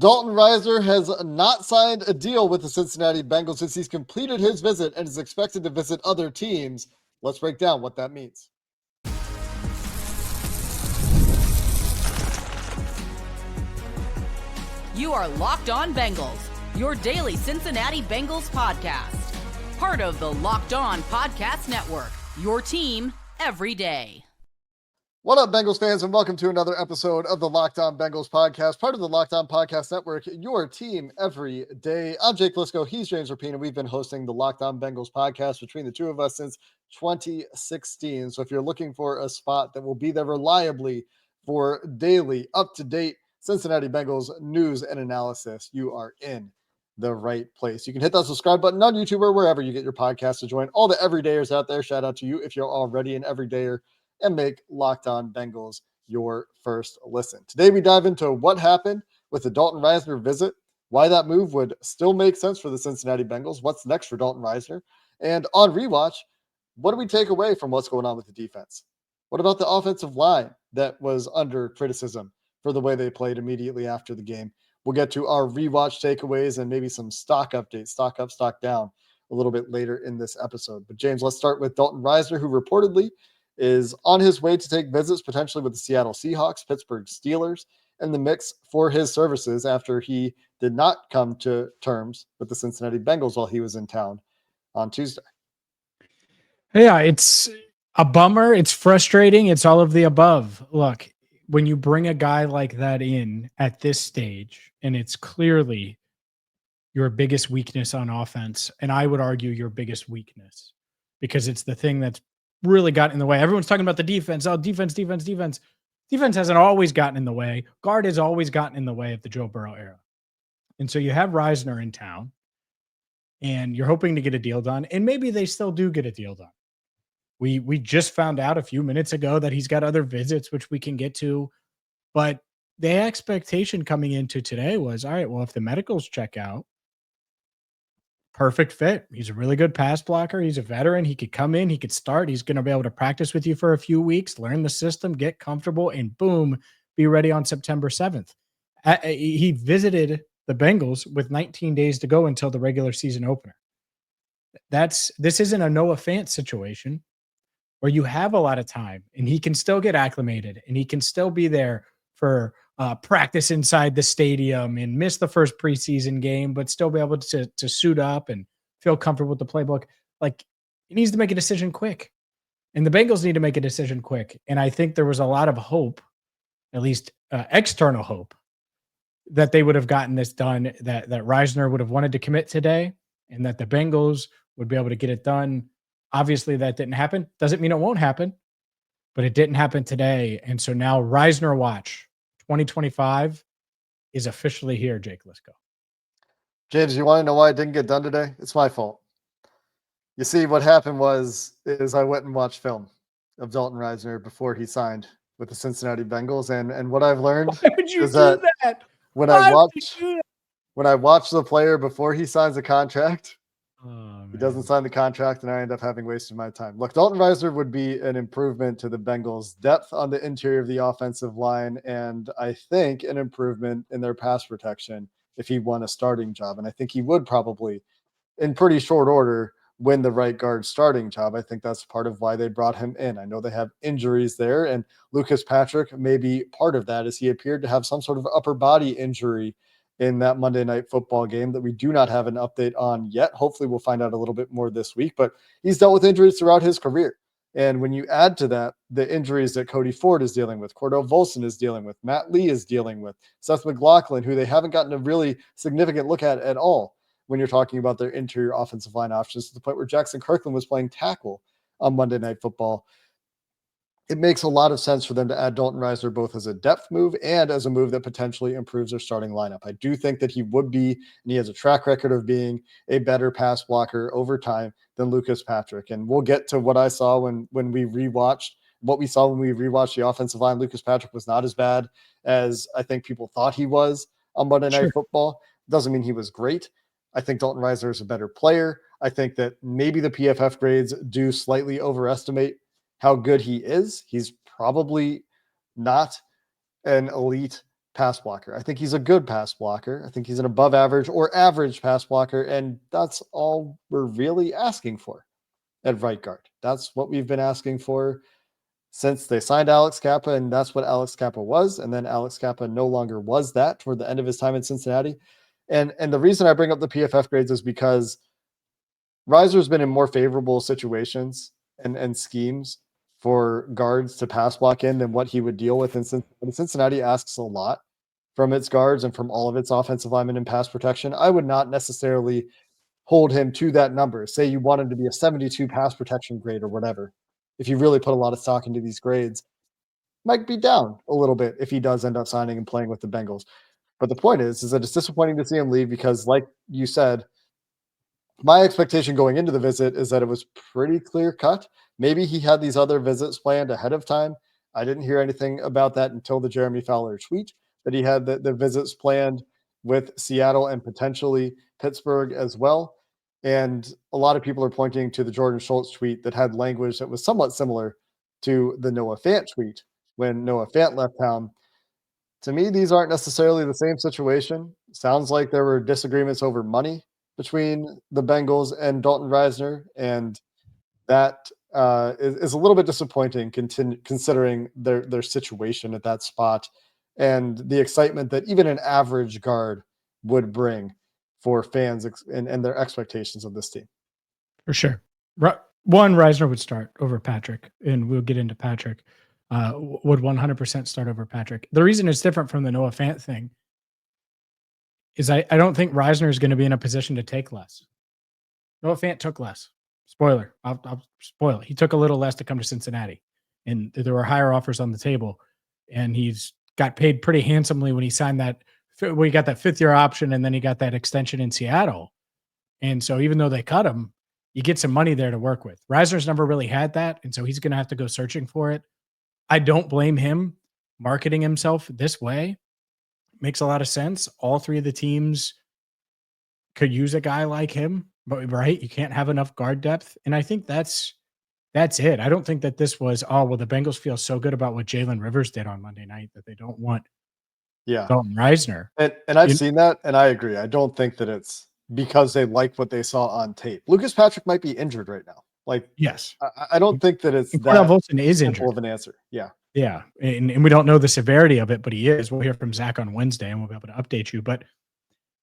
Dalton Risner has not signed a deal with the Cincinnati Bengals since he's completed his visit and is expected to visit other teams. Let's break down what that means. You are Locked On Bengals, your daily Cincinnati Bengals podcast. Part of the Locked On Podcast Network, your team every day. What up, Bengals fans, and welcome to another episode of the Locked On Bengals podcast, part of the Locked On Podcast Network, your team every day. I'm Jake Liscow. He's James Rapien, and we've been hosting the Locked On Bengals podcast between the two of us since 2016. So if you're looking for a spot that will be there reliably for daily, up-to-date Cincinnati Bengals news and analysis, you are in the right place. You can hit that subscribe button on YouTube or wherever you get your podcast to join all the everydayers out there. Shout out to you if you're already an everydayer and make Locked On Bengals your first listen. Today, we dive into what happened with the Dalton Risner visit, why that move would still make sense for the Cincinnati Bengals, what's next for Dalton Risner, and on rewatch, what do we take away from what's going on with the defense? What about the offensive line that was under criticism for the way they played immediately after the game? We'll get to our rewatch takeaways and maybe some stock updates, stock up, stock down, a little bit later in this episode. But James, let's start with Dalton Risner, who reportedly is on his way to take visits potentially with the Seattle Seahawks, Pittsburgh Steelers, in the mix for his services after he did not come to terms with the Cincinnati Bengals while he was in town on Tuesday. Yeah, it's a bummer. It's frustrating. It's all of the above. Look, when you bring a guy like that in at this stage, and it's clearly your biggest weakness on offense, and I would argue your biggest weakness, because it's the thing that's really gotten in the way. Everyone's talking about the defense. Oh, defense. Defense hasn't always gotten in the way. Guard has always gotten in the way of the Joe Burrow era. And so you have Risner in town, and you're hoping to get a deal done, and maybe they still do get a deal done. We just found out a few minutes ago that he's got other visits, which we can get to. But the expectation coming into today was, all right, well, if the medicals check out, perfect fit. He's a really good pass blocker. He's a veteran. He could come in. He could start. He's going to be able to practice with you for a few weeks, learn the system, get comfortable, and boom, be ready on September 7th. He visited the Bengals with 19 days to go until the regular season opener. This isn't a Noah Fant situation where you have a lot of time and he can still get acclimated and he can still be there for practice inside the stadium and miss the first preseason game, but still be able to suit up and feel comfortable with the playbook. Like, he needs to make a decision quick, and the Bengals need to make a decision quick. And I think there was a lot of hope, at least external hope, that they would have gotten this done, that Risner would have wanted to commit today and that the Bengals would be able to get it done. Obviously that didn't happen. Doesn't mean it won't happen, but it didn't happen today. And so now Risner watch 2025 is officially here, Jake Liscow. James, you want to know why it didn't get done today? It's my fault. You see, what happened is I went and watched film of Dalton Risner before he signed with the Cincinnati Bengals, and what I've learned is that when I watch the player before he signs a contract, he doesn't sign the contract, and I end up having wasted my time. Look, Dalton Risner would be an improvement to the Bengals' depth on the interior of the offensive line, and I think an improvement in their pass protection if he won a starting job. And I think he would probably, in pretty short order, win the right guard starting job. I think that's part of why they brought him in. I know they have injuries there, and Lucas Patrick may be part of that, as he appeared to have some sort of upper body injury in that Monday Night Football game that we do not have an update on yet. Hopefully we'll find out a little bit more this week, but he's dealt with injuries throughout his career. And when you add to that the injuries that Cody Ford is dealing with, Cordell Volson is dealing with, Matt Lee is dealing with, Seth McLaughlin, who they haven't gotten a really significant look at all when you're talking about their interior offensive line options, to the point where Jackson Kirkland was playing tackle on Monday Night Football. It makes a lot of sense for them to add Dalton Risner both as a depth move and as a move that potentially improves their starting lineup. I do think that he would be, and he has a track record of being, a better pass blocker over time than Lucas Patrick. And we'll get to what I saw when we rewatched the offensive line. Lucas Patrick was not as bad as I think people thought he was on Monday Night Football. Doesn't mean he was great. I think Dalton Risner is a better player. I think that maybe the PFF grades do slightly overestimate how good he is. He's probably not an elite pass blocker. I think he's a good pass blocker. I think he's an above average or average pass blocker, and that's all we're really asking for at right guard. That's what we've been asking for since they signed Alex Kappa, and that's what Alex Kappa was. And then Alex Kappa no longer was that toward the end of his time in Cincinnati. And the reason I bring up the PFF grades is because Risner's been in more favorable situations and schemes for guards to pass block in than what he would deal with in Cincinnati. Cincinnati asks a lot from its guards and from all of its offensive linemen in pass protection. I would not necessarily hold him to that number. Say you want him to be a 72 pass protection grade or whatever. If you really put a lot of stock into these grades, might be down a little bit if he does end up signing and playing with the Bengals. But the point is that it's disappointing to see him leave because, like you said, my expectation going into the visit is that it was pretty clear cut. Maybe he had these other visits planned ahead of time. I didn't hear anything about that until the Jeremy Fowler tweet that he had the visits planned with Seattle and potentially Pittsburgh as well. And a lot of people are pointing to the Jordan Schultz tweet that had language that was somewhat similar to the Noah Fant tweet when Noah Fant left town. To me, these aren't necessarily the same situation. Sounds like there were disagreements over money between the Bengals and Dalton Risner, and that is a little bit disappointing considering their situation at that spot and the excitement that even an average guard would bring for fans and their expectations of this team. For sure. One, Risner would start over Patrick, and we'll get into Patrick. Would 100% start over Patrick. The reason it's different from the Noah Fant thing is I don't think Risner is going to be in a position to take less. Noah Fant took less. Spoiler. I'll spoil it. He took a little less to come to Cincinnati, and there were higher offers on the table, and he's got paid pretty handsomely when he signed that. Well, he got that 5th-year option, and then he got that extension in Seattle. And so even though they cut him, you get some money there to work with. Risner's never really had that, and so he's going to have to go searching for it. I don't blame him marketing himself this way. Makes a lot of sense. All 3 of the teams could use a guy like him, but right, you can't have enough guard depth. And I think that's it. I don't think that this was, oh, well, the Bengals feel so good about what Jalen Rivers did on Monday night that they don't want Dalton Risner. And I've seen that, and I agree. I don't think that it's because they like what they saw on tape. Lucas Patrick might be injured right now. Like, yes, I don't think that it's that Wilson is injured of an answer. Yeah. Yeah. And we don't know the severity of it, but he is. We'll hear from Zach on Wednesday and we'll be able to update you. But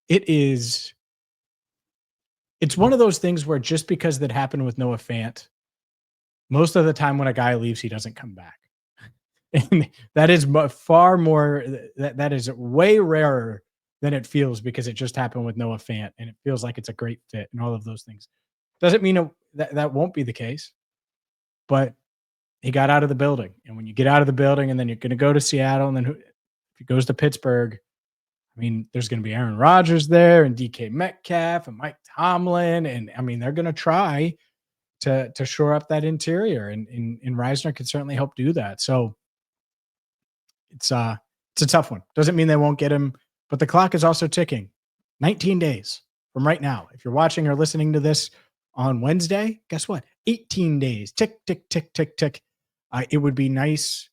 it's one of those things where just because that happened with Noah Fant, most of the time when a guy leaves, he doesn't come back. And that is far more, that is way rarer than it feels because it just happened with Noah Fant and it feels like it's a great fit and all of those things. Doesn't mean that won't be the case, but he got out of the building. And when you get out of the building and then you're going to go to Seattle and then if he goes to Pittsburgh, I mean, there's going to be Aaron Rodgers there and DK Metcalf and Mike Tomlin. And I mean, they're going to try to shore up that interior and Risner could certainly help do that. So it's a tough one. Doesn't mean they won't get him, but the clock is also ticking. 19 days from right now. If you're watching or listening to this on Wednesday, guess what? 18 days. Tick, tick, tick, tick, tick. It would be nice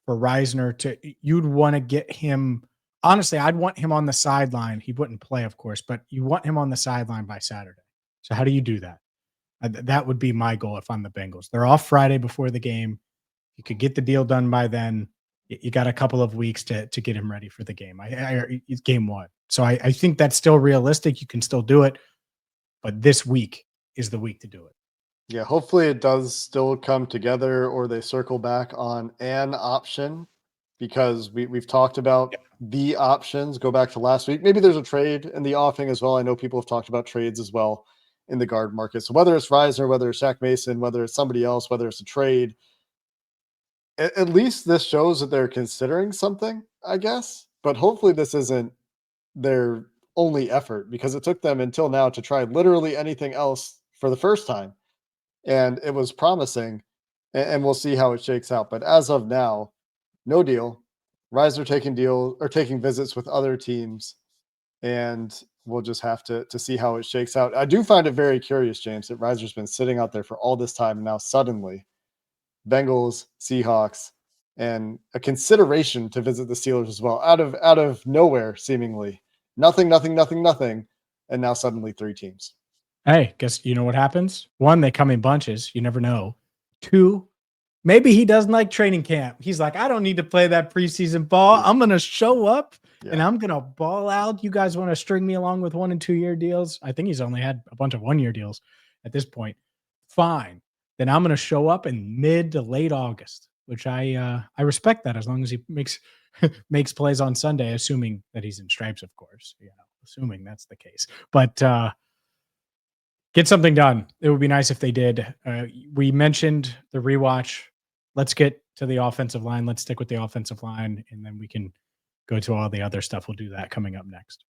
for Risner you'd want to get him. Honestly, I'd want him on the sideline. He wouldn't play, of course, but you want him on the sideline by Saturday. So how do you do that? That would be my goal if I'm the Bengals. They're off Friday before the game. You could get the deal done by then. You got a couple of weeks to get him ready for the game. It's game 1. So I think that's still realistic. You can still do it, but this week is the week to do it. Yeah, hopefully it does still come together or they circle back on an option because we've talked about the options. Go back to last week. Maybe there's a trade in the offing as well. I know people have talked about trades as well in the guard market. So whether it's Risner, whether it's Shaq Mason, whether it's somebody else, whether it's a trade, at least this shows that they're considering something, I guess. But hopefully this isn't their only effort because it took them until now to try literally anything else for the first time. And it was promising, and we'll see how it shakes out. But as of now, no deal. Risner taking visits with other teams, and we'll just have to see how it shakes out. I do find it very curious, James, that Risner's been sitting out there for all this time, and now suddenly Bengals, Seahawks, and a consideration to visit the Steelers as well, out of nowhere, seemingly. Nothing, and now suddenly 3 teams. Hey, guess you know what happens? 1, they come in bunches. You never know. 2, maybe he doesn't like training camp. He's like, I don't need to play that preseason ball. I'm going to show up and I'm going to ball out. You guys want to string me along with 1 and 2 year deals? I think he's only had a bunch of 1-year deals at this point. Fine. Then I'm going to show up in mid to late August, which I respect that as long as he makes plays on Sunday, assuming that he's in stripes, of course. Assuming that's the case. But get something done. It would be nice if they did. We mentioned the rewatch. Let's get to the offensive line. Let's stick with the offensive line, and then we can go to all the other stuff. We'll do that coming up next.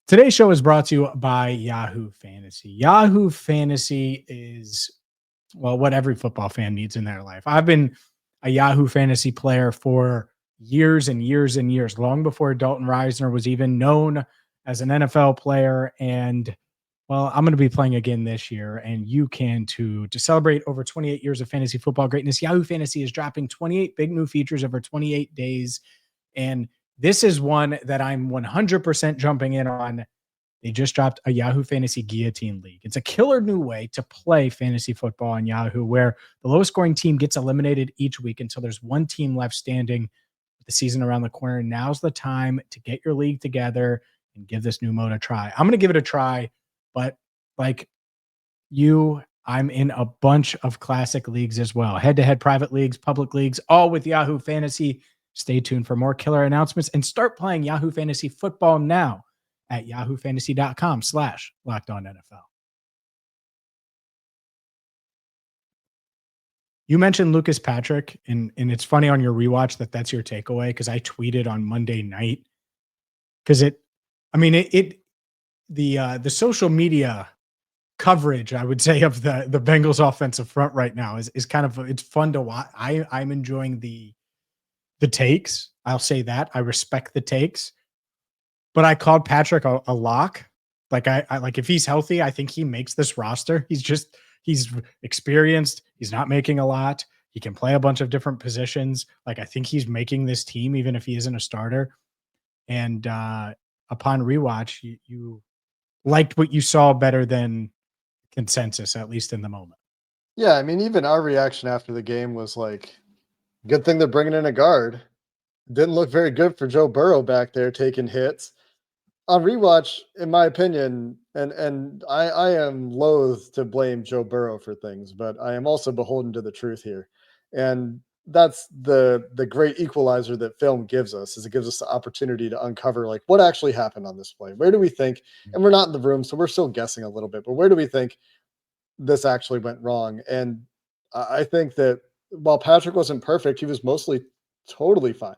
Today's show is brought to you by Yahoo Fantasy. Yahoo Fantasy is, well, what every football fan needs in their life. I've been a Yahoo Fantasy player for years and years and years, long before Dalton Risner was even known as an NFL player. And, well, I'm going to be playing again this year, and you can too. To celebrate over 28 years of fantasy football greatness, Yahoo Fantasy is dropping 28 big new features over 28 days. And this is one that I'm 100% jumping in on. They just dropped a Yahoo Fantasy Guillotine League. It's a killer new way to play fantasy football on Yahoo, where the lowest scoring team gets eliminated each week until there's 1 team left standing with the season around the corner. Now's the time to get your league together and give this new mode a try. I'm going to give it a try, but like you, I'm in a bunch of classic leagues as well. Head-to-head private leagues, public leagues, all with Yahoo Fantasy. Stay tuned for more killer announcements and start playing Yahoo Fantasy football now at yahoofantasy.com/LockedOnNFL. You mentioned Lucas Patrick, and it's funny on your rewatch that's your takeaway, because I tweeted on Monday night, because the social media coverage, I would say, of the Bengals offensive front right now is kind of, it's fun to watch. I'm enjoying the takes. I'll say that. I respect the takes, but I called Patrick a lock. Like I like, if he's healthy, I think he makes this roster. He's experienced. He's not making a lot. He can play a bunch of different positions. Like, I think he's making this team, even if he isn't a starter. And upon rewatch, you liked what you saw better than consensus, at least in the moment. Yeah, I mean, even our reaction after the game was like, good thing they're bringing in a guard. Didn't look very good for Joe Burrow back there taking hits. On rewatch, in my opinion, and I am loath to blame Joe Burrow for things, but I am also beholden to the truth here. And that's the great equalizer that film gives us, is it gives us the opportunity to uncover like what actually happened on this play. Where do we think, and we're not in the room, so we're still guessing a little bit, but where do we think this actually went wrong? And I think that while Patrick wasn't perfect, he was mostly totally fine,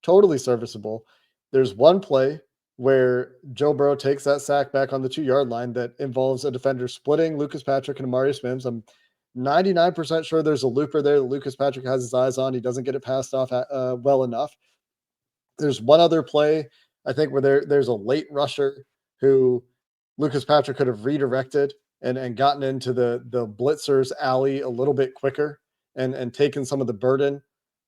totally serviceable. There's one play where Joe Burrow takes that sack back on the 2-yard line that involves a defender splitting Lucas Patrick and Amarius Mims. I'm 99% sure there's a looper there that Lucas Patrick has his eyes on. He doesn't get it passed off well enough. There's one other play, I think, where there's a late rusher who Lucas Patrick could have redirected and gotten into the blitzer's alley a little bit quicker and taken some of the burden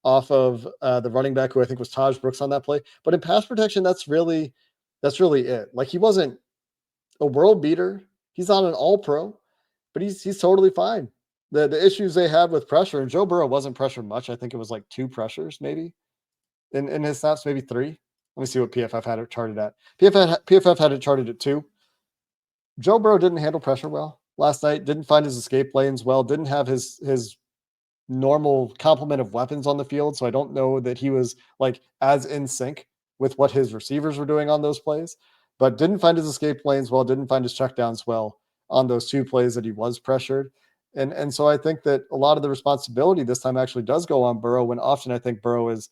off of the running back, who I think was Taj Brooks on that play. But in pass protection, that's really it. Like, he wasn't a world beater. He's not an all-pro, but he's totally fine. The issues they had with pressure, and Joe Burrow wasn't pressured much. I think it was like 2 pressures maybe in his snaps, maybe 3. Let me see what PFF had it charted at. PFF had it charted at 2. Joe Burrow didn't handle pressure well last night, didn't find his escape lanes well, didn't have his normal complement of weapons on the field. So I don't know that he was like as in sync with what his receivers were doing on those plays, but didn't find his escape lanes well, didn't find his checkdowns well on those 2 plays that he was pressured. And so I think that a lot of the responsibility this time actually does go on Burrow, when often I think Burrow it's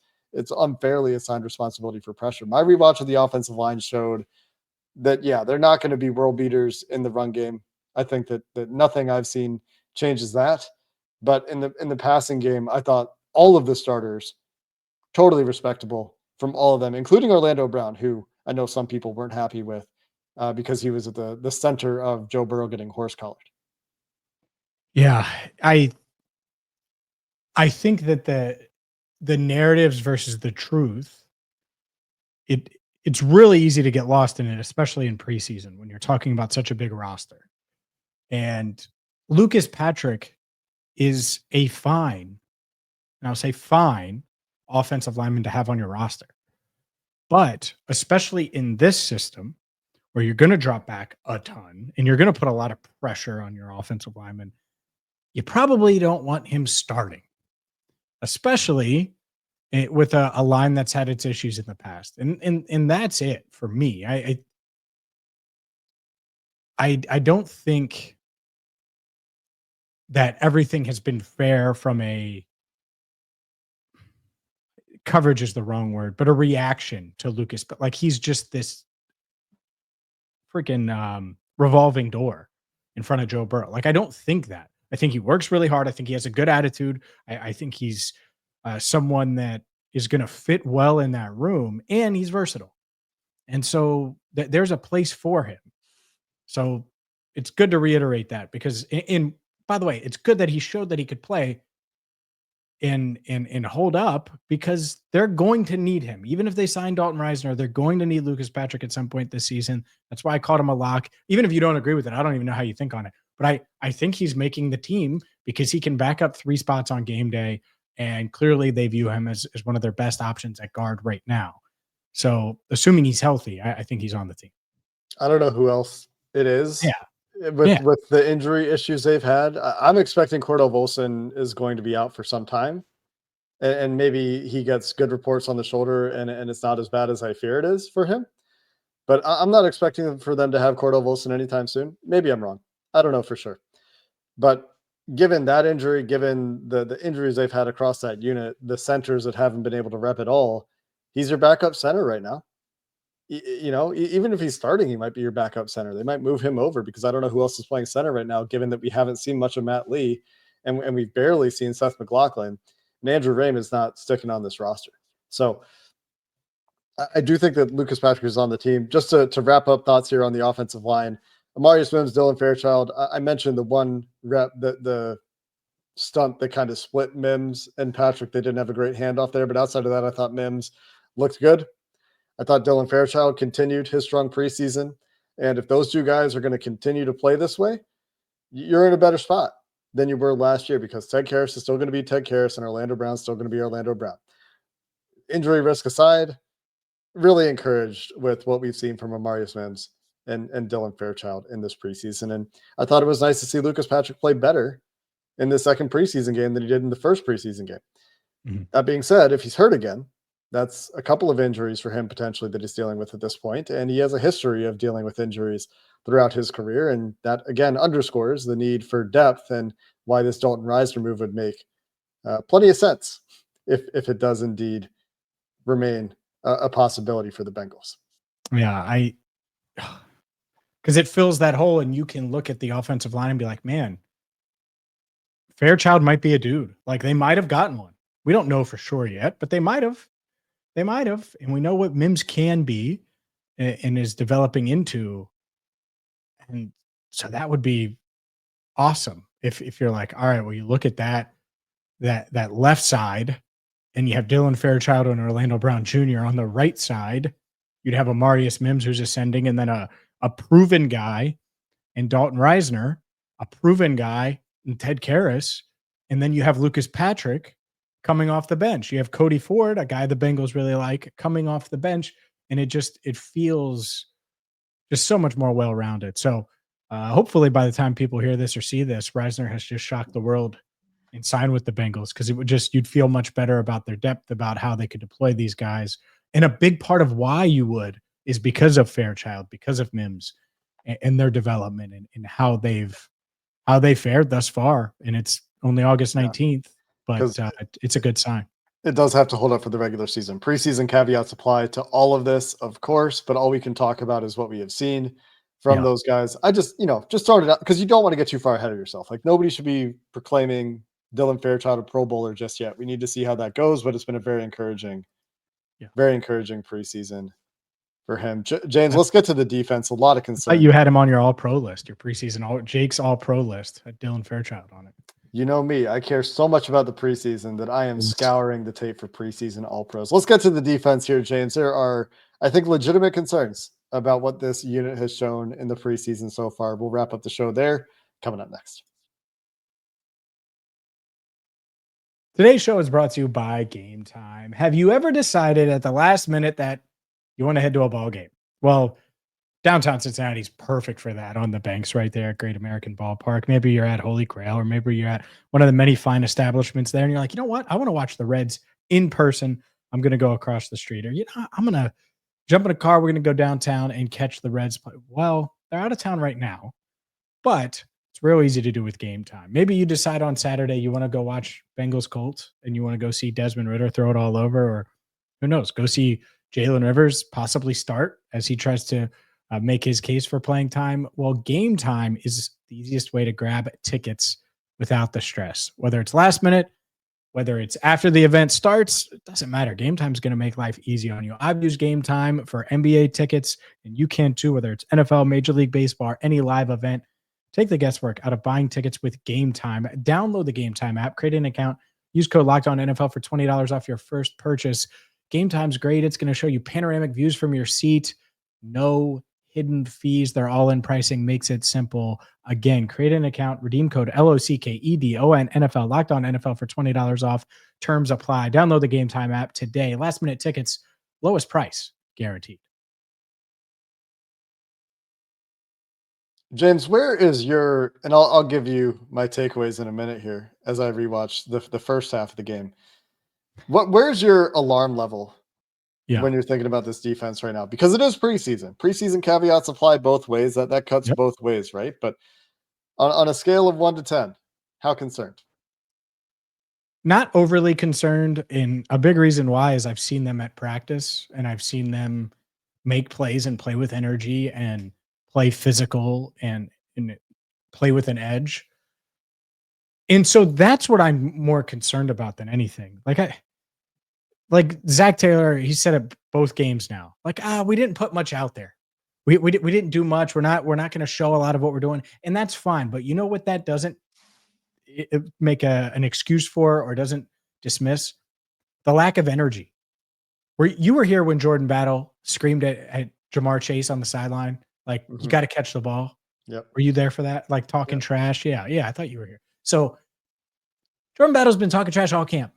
unfairly assigned responsibility for pressure. My rewatch of the offensive line showed that, yeah, they're not going to be world beaters in the run game. I think that nothing I've seen changes that. But in the passing game, I thought all of the starters totally respectable from all of them, including Orlando Brown, who I know some people weren't happy with because he was at the center of Joe Burrow getting horse collared. Yeah, I think that the narratives versus the truth, it's really easy to get lost in it, especially in preseason when you're talking about such a big roster. And Lucas Patrick is a fine, and I'll say fine, offensive lineman to have on your roster. But especially in this system where you're going to drop back a ton and you're going to put a lot of pressure on your offensive lineman, you probably don't want him starting, especially with a line that's had its issues in the past. And that's it for me. I don't think that everything has been fair from a coverage is the wrong word, but a reaction to Lucas. But like, he's just this freaking revolving door in front of Joe Burrow. Like, I don't think that. I think he works really hard. I think he has a good attitude. I think he's someone that is going to fit well in that room, and he's versatile. And so there's a place for him. So it's good to reiterate that, because by the way, it's good that he showed that he could play and hold up, because they're going to need him. Even if they sign Dalton Risner, they're going to need Lucas Patrick at some point this season. That's why I called him a lock. Even if you don't agree with it, I don't even know how you think on it. But I think he's making the team because he can back up 3 spots on game day. And clearly they view him as one of their best options at guard right now. So assuming he's healthy, I think he's on the team. I don't know who else it is. Yeah. With the injury issues they've had, I'm expecting Cordell Volson is going to be out for some time. And maybe he gets good reports on the shoulder and it's not as bad as I fear it is for him. But I'm not expecting for them to have Cordell Volson anytime soon. Maybe I'm wrong. I don't know for sure. But given that injury, given the injuries they've had across that unit, the centers that haven't been able to rep at all, he's your backup center right now. You know, even if he's starting, he might be your backup center. They might move him over because I don't know who else is playing center right now, given that we haven't seen much of Matt Lee and we've barely seen Seth McLaughlin. And Andrew Rame is not sticking on this roster. So I do think that Lucas Patrick is on the team. Just to wrap up thoughts here on the offensive line, Amarius Mims, Dylan Fairchild. I mentioned the one rep, the stunt that kind of split Mims and Patrick. They didn't have a great handoff there, but outside of that, I thought Mims looked good. I thought Dylan Fairchild continued his strong preseason. And if those two guys are going to continue to play this way, you're in a better spot than you were last year, because Ted Karras is still going to be Ted Karras and Orlando Brown's still going to be Orlando Brown. Injury risk aside, really encouraged with what we've seen from Amarius Mims and Dylan Fairchild in this preseason. And I thought it was nice to see Lucas Patrick play better in the second preseason game than he did in the first preseason game. Mm-hmm. That being said, if he's hurt again, that's a couple of injuries for him potentially that he's dealing with at this point. And he has a history of dealing with injuries throughout his career. And that, again, underscores the need for depth and why this Dalton Risner move would make plenty of sense if it does indeed remain a possibility for the Bengals. Yeah, because it fills that hole, and you can look at the offensive line and be like, man, Fairchild might be a dude. Like, they might have gotten one. We don't know for sure yet, but they might have. They might have. And we know what Mims can be and is developing into. And so that would be awesome if you're like, all right, well, you look at that left side and you have Dylan Fairchild and Orlando Brown Jr. on the right side. You'd have Amarius Mims, who's ascending, and then a proven guy and Dalton Risner, a proven guy and Ted Karras. And then you have Lucas Patrick coming off the bench. You have Cody Ford, a guy the Bengals really like, coming off the bench. And it feels just so much more well-rounded. So hopefully by the time people hear this or see this, Risner has just shocked the world and signed with the Bengals, because you'd feel much better about their depth, about how they could deploy these guys. And a big part of why you would is because of Fairchild, because of Mims and their development and how they fared thus far. And it's only August 19th, but it's a good sign. It does have to hold up for the regular season. Preseason caveats apply to all of this, of course, but all we can talk about is what we have seen from those guys. I just started out because you don't want to get too far ahead of yourself. Like, nobody should be proclaiming Dylan Fairchild a Pro Bowler just yet. We need to see how that goes, but it's been a very encouraging preseason for him. James, let's get to the defense. A lot of concern. You had him on your All-Pro list, your preseason, Jake's All-Pro list, had Dylan Fairchild on it. You know me. I care so much about the preseason that I am scouring the tape for preseason All-Pros. Let's get to the defense here, James. There are, I think, legitimate concerns about what this unit has shown in the preseason so far. We'll wrap up the show there. Coming up next. Today's show is brought to you by Gametime. Have you ever decided at the last minute that you want to head to a ball game? Well, downtown Cincinnati is perfect for that, on the banks right there at Great American Ballpark. Maybe you're at Holy Grail, or maybe you're at one of the many fine establishments there, and you're like, you know what? I want to watch the Reds in person. I'm going to go across the street, or I'm going to jump in a car. We're going to go downtown and catch the Reds play. Well, they're out of town right now, but it's real easy to do with Gametime. Maybe you decide on Saturday you want to go watch Bengals Colts, and you want to go see Desmond Ridder throw it all over, or who knows, go see Jalen Rivers possibly start as he tries to make his case for playing time. Well, Gametime is the easiest way to grab tickets without the stress. Whether it's last minute, whether it's after the event starts, it doesn't matter. Gametime is going to make life easy on you. I've used Gametime for NBA tickets, and you can too, whether it's NFL, Major League Baseball, or any live event. Take the guesswork out of buying tickets with Gametime. Download the Gametime app, create an account, use code LOCKEDONNFL for $20 off your first purchase. Gametime's great. It's going to show you panoramic views from your seat. No hidden fees. They're all in pricing. Makes it simple. Again, create an account, redeem code LOCKEDON NFL, Locked On NFL for $20 off. Terms apply. Download the Gametime app today. Last minute tickets, lowest price guaranteed. James, where is your, and I'll give you my takeaways in a minute here as I rewatch the first half of the game. Where's your alarm level when you're thinking about this defense right now? Because it is preseason. Preseason caveats apply both ways. That cuts both ways, right? But on a scale of 1 to 10, how concerned? Not overly concerned. And a big reason why is I've seen them at practice, and I've seen them make plays and play with energy and play physical and play with an edge. And so that's what I'm more concerned about than anything. Like Zach Taylor, he said it both games now. Like, we didn't put much out there. We didn't do much. We're not going to show a lot of what we're doing, and that's fine. But you know what that doesn't make an excuse for, or doesn't dismiss? The lack of energy. Where you were here when Jordan Battle screamed at Jamar Chase on the sideline, like, you got to catch the ball. Yep. Were you there for that? Like, talking trash? Yeah, I thought you were here. So Jordan Battle's been talking trash all camp.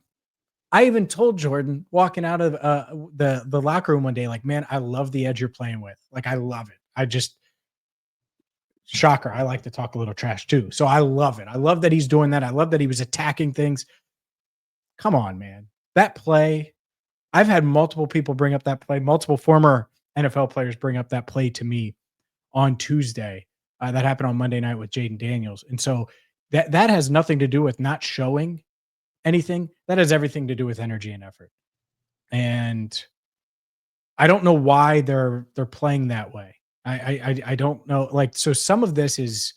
I even told Jordan walking out of the locker room one day, like, man, I love the edge you're playing with. Like, I love it. I just, shocker, I like to talk a little trash too. So I love it. I love that he's doing that. I love that he was attacking things. Come on, man. That play, I've had multiple people bring up that play, multiple former NFL players bring up that play to me on Tuesday. That happened on Monday night with Jaden Daniels. And so that has nothing to do with not showing anything. That has everything to do with energy and effort. And I don't know why they're playing that way. I don't know. Like, so some of this is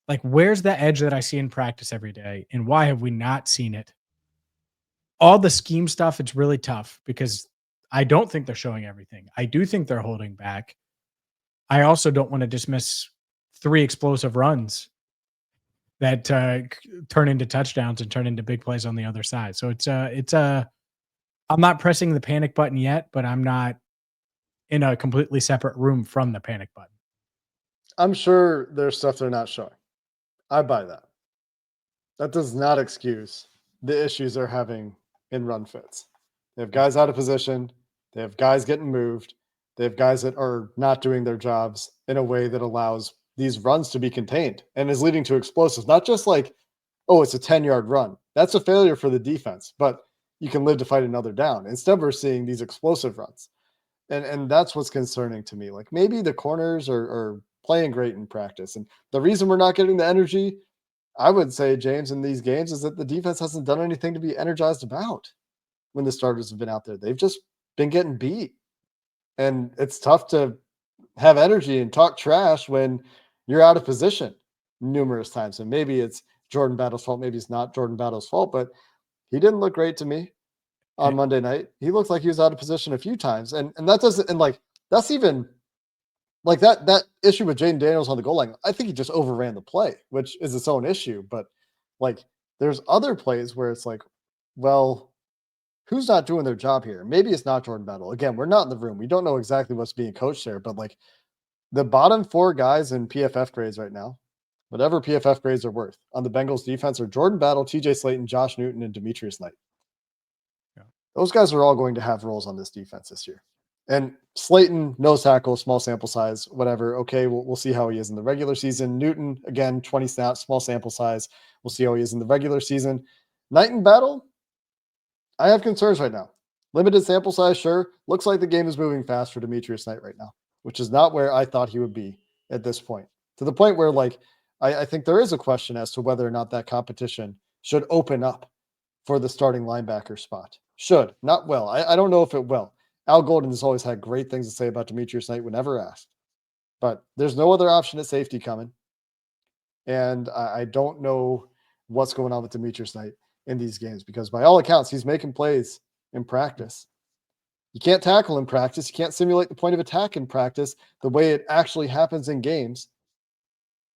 like, where's the edge that I see in practice every day, and why have we not seen it? All the scheme stuff, it's really tough because I don't think they're showing everything. I do think they're holding back. I also don't want to dismiss 3 explosive runs that turn into touchdowns and turn into big plays on the other side. So I'm not pressing the panic button yet, but I'm not in a completely separate room from the panic button. I'm sure there's stuff they're not showing. I buy that. That does not excuse the issues they're having in run fits. They have guys out of position. They have guys getting moved. They have guys that are not doing their jobs in a way that allows these runs to be contained and is leading to explosives. Not just like, oh, it's a 10-yard run. That's a failure for the defense, but you can live to fight another down. Instead, we're seeing these explosive runs. And that's what's concerning to me. Like, maybe the corners are playing great in practice. And the reason we're not getting the energy, I would say, James, in these games is that the defense hasn't done anything to be energized about when the starters have been out there. They've just been getting beat. And it's tough to have energy and talk trash when you're out of position numerous times. And maybe it's Jordan Battle's fault. Maybe it's not Jordan Battle's fault, but he didn't look great to me on Monday night. He looked like he was out of position a few times. And that doesn't, and like, that's even like that issue with Jaden Daniels on the goal line. I think he just overran the play, which is its own issue. But like, there's other plays where it's like, well, who's not doing their job here? Maybe it's not Jordan Battle. Again, we're not in the room. We don't know exactly what's being coached there, but like the bottom 4 guys in PFF grades right now, whatever PFF grades are worth on the Bengals defense, are Jordan Battle, TJ Slayton, Josh Newton, and Demetrius Knight. Yeah. Those guys are all going to have roles on this defense this year. And Slayton, nose tackle, small sample size, whatever. Okay, we'll see how he is in the regular season. Newton, again, 20 snaps, small sample size. We'll see how he is in the regular season. Knight and Battle, I have concerns right now. Limited sample size, sure. Looks like the game is moving fast for Demetrius Knight right now, which is not where I thought he would be at this point. To the point where, like, I think there is a question as to whether or not that competition should open up for the starting linebacker spot. Should, not will. I don't know if it will. Al Golden has always had great things to say about Demetrius Knight whenever asked. But there's no other option at safety coming. And I don't know what's going on with Demetrius Knight in these games, because by all accounts, he's making plays in practice. You can't tackle in practice. You can't simulate the point of attack in practice the way it actually happens in games.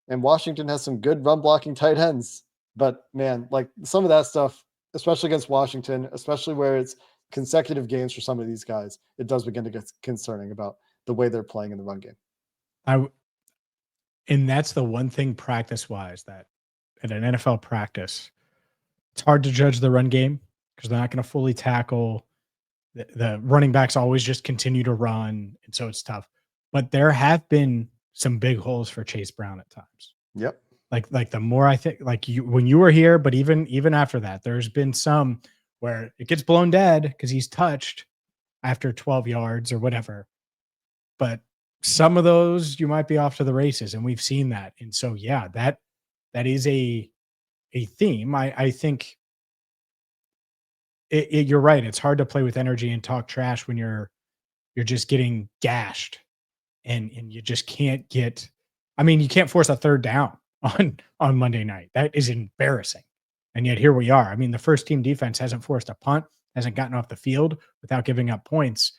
And Washington has some good run blocking tight ends. But man, like some of that stuff, especially against Washington, especially where it's consecutive games for some of these guys, it does begin to get concerning about the way they're playing in the run game. And that's the one thing practice-wise that at an NFL practice, it's hard to judge the run game because they're not going to fully tackle. The running backs always just continue to run, and so it's tough. But there have been some big holes for Chase Brown at times. Yep. Like the more I think, like you when you were here, but even after that, there's been some where it gets blown dead because he's touched after 12 yards or whatever. But some of those you might be off to the races, and we've seen that. And so yeah, that is a theme. I think you're right. It's hard to play with energy and talk trash when you're just getting gashed and you just can't get. I mean, you can't force a third down on Monday night. That is embarrassing. And yet here we are. I mean, the first team defense hasn't forced a punt, hasn't gotten off the field without giving up points.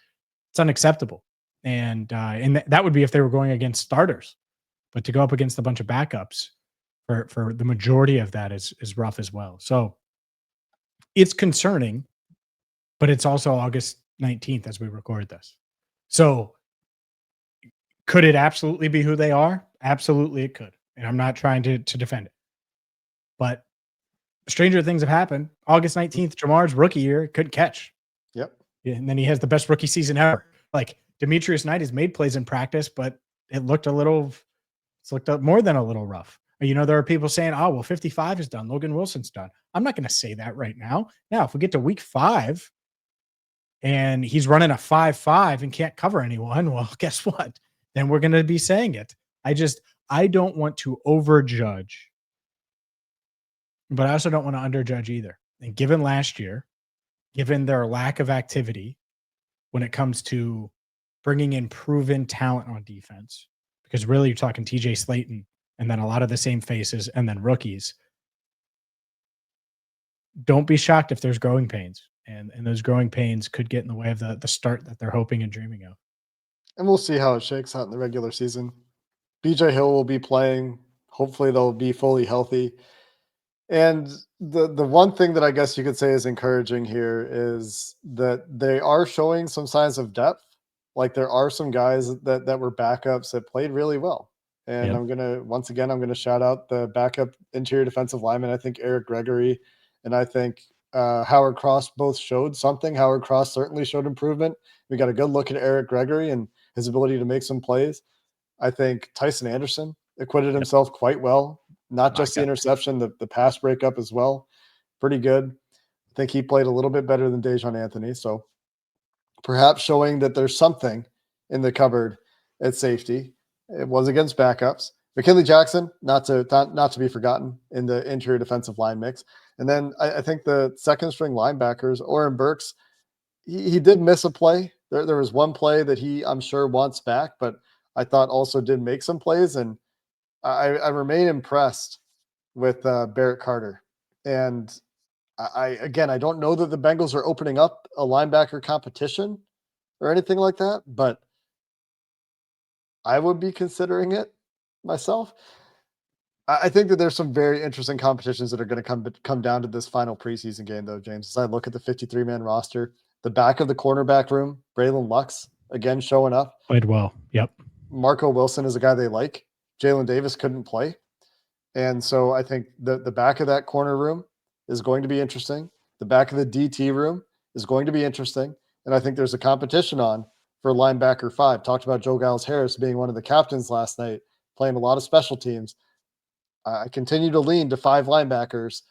It's unacceptable. And that would be if they were going against starters. But to go up against a bunch of backups for the majority of that is rough as well. So it's concerning, but it's also August 19th as we record this. So could it absolutely be who they are? Absolutely it could. And I'm not trying to defend it. But stranger things have happened. August 19th, Jamar's rookie year, couldn't catch. Yep. And then he has the best rookie season ever. Like Demetrius Knight has made plays in practice, but it looked more than a little rough. You know, there are people saying, oh, well, 55 is done. Logan Wilson's done. I'm not going to say that right now. Now, if we get to week 5 and he's running a 5.5 and can't cover anyone, well, guess what? Then we're going to be saying it. I don't want to overjudge, but I also don't want to underjudge either. And given last year, given their lack of activity when it comes to bringing in proven talent on defense, because really you're talking TJ Slayton and then a lot of the same faces and then rookies. Don't be shocked if there's growing pains, and those growing pains could get in the way of the start that they're hoping and dreaming of. And we'll see how it shakes out in the regular season. BJ Hill will be playing. Hopefully they'll be fully healthy. And the one thing that I guess you could say is encouraging here is that they are showing some signs of depth. Like there are some guys that were backups that played really well. And Yep. I'm going to shout out the backup interior defensive lineman. I think Eric Gregory and I think Howard Cross both showed something. Howard Cross certainly showed improvement. We got a good look at Eric Gregory and his ability to make some plays. I think Tyson Anderson acquitted himself quite well. Not just the interception, the pass breakup as well. Pretty good. I think he played a little bit better than Dejon Anthony. So perhaps showing that there's something in the cupboard at safety. It was against backups. McKinley Jackson, not to be forgotten in the interior defensive line mix. And then I think the second string linebackers, Oren Burks, he did miss a play. There was one play that I'm sure wants back, but I thought also did make some plays. And I remain impressed with Barrett Carter. And I don't know that the Bengals are opening up a linebacker competition or anything like that, but I would be considering it myself. I think that there's some very interesting competitions that are going to come down to this final preseason game, though, James. As I look at the 53-man roster, the back of the cornerback room, Braylon Lux, again, showing up. Played well. Yep. Marco Wilson is a guy they like. Jalen Davis couldn't play. And so I think the back of that corner room is going to be interesting. The back of the DT room is going to be interesting. And I think there's a competition on for linebacker 5. Talked about Joe Giles-Harris being one of the captains last night, playing a lot of special teams. I continue to lean to 5 linebackers.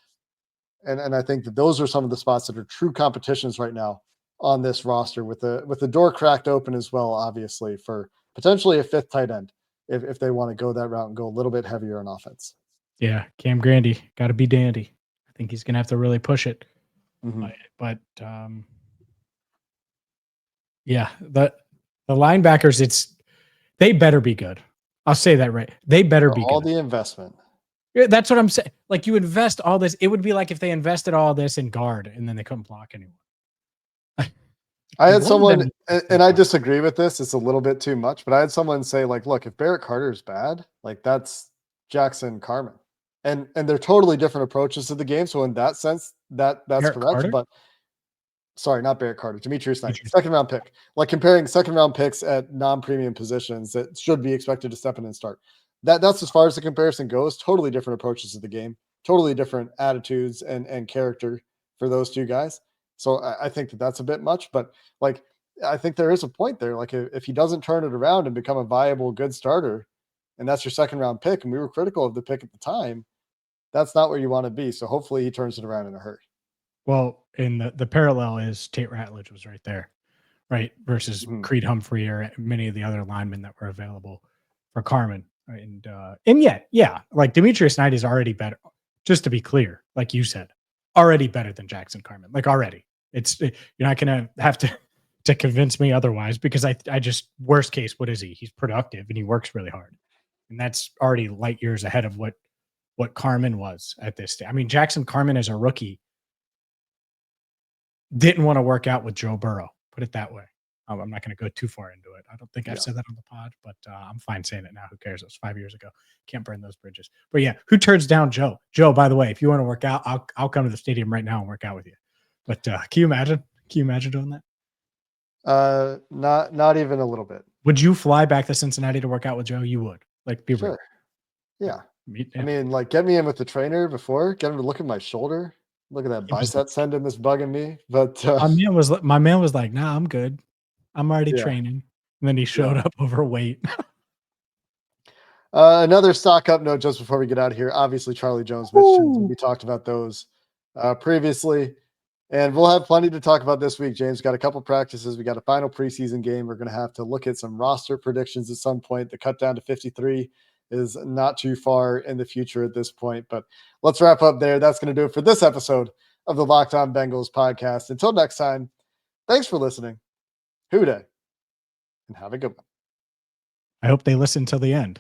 And I think that those are some of the spots that are true competitions right now on this roster, with the door cracked open as well, obviously, for potentially a 5th tight end if they want to go that route and go a little bit heavier on offense. Yeah, Cam Grandy, got to be dandy. I think he's going to have to really push it. Mm-hmm. But yeah, the linebackers, they better be good. I'll say that right. They better be all good. The investment. Yeah, that's what I'm saying. Like, you invest all this. It would be like if they invested all this in guard and then they couldn't block anyone. I had someone, and I disagree with this. It's a little bit too much, but I had someone say, like, look, if Barrett Carter is bad, like, that's Jackson Carman. And they're totally different approaches to the game. So in that sense, that's Barrett correct. Carter? But sorry, not Barrett Carter, Demetrius Knight, 2nd round pick. Like, comparing 2nd round picks at non-premium positions that should be expected to step in and start. That's as far as the comparison goes. Totally different approaches to the game, totally different attitudes and character for those two guys. So I think that's a bit much, but like, I think there is a point there. Like, if he doesn't turn it around and become a viable, good starter, and that's your 2nd round pick, and we were critical of the pick at the time, that's not where you want to be. So hopefully he turns it around in a hurry. Well, in the parallel is Tate Ratledge was right there, right? Versus Creed Humphrey or many of the other linemen that were available for Carman. And yet, yeah, like Demetrius Knight is already better. Just to be clear, like you said, already better than Jackson Carman. Like, already. You're not going to have to convince me otherwise, because I just, worst case, what is he? He's productive and he works really hard. And that's already light years ahead of what Carman was at this stage. I mean, Jackson Carman as a rookie didn't want to work out with Joe Burrow, put it that way. I'm not going to go too far into it. I don't think I've said that on the pod, but I'm fine saying it now. Who cares? It was 5 years ago. Can't burn those bridges. But yeah, who turns down Joe? Joe, by the way, if you want to work out, I'll come to the stadium right now and work out with you. But can you imagine? Can you imagine doing that? Not even a little bit. Would you fly back to Cincinnati to work out with Joe? You would. Like, be sure. Real. Yeah. I mean, like, get me in with the trainer before, get him to look at my shoulder. Look at that bicep tendon that's bugging me. But my man was like, nah, I'm good. I'm already training. And then he showed up overweight. Another stock up note just before we get out of here. Obviously, Charlie Jones, Mitch Jones, we talked about those previously. And we'll have plenty to talk about this week, James. Got a couple practices. We got a final preseason game. We're going to have to look at some roster predictions at some point. The cut down to 53 is not too far in the future at this point. But let's wrap up there. That's going to do it for this episode of the Locked On Bengals podcast. Until next time, thanks for listening. Hoo day, and have a good one. I hope they listen till the end.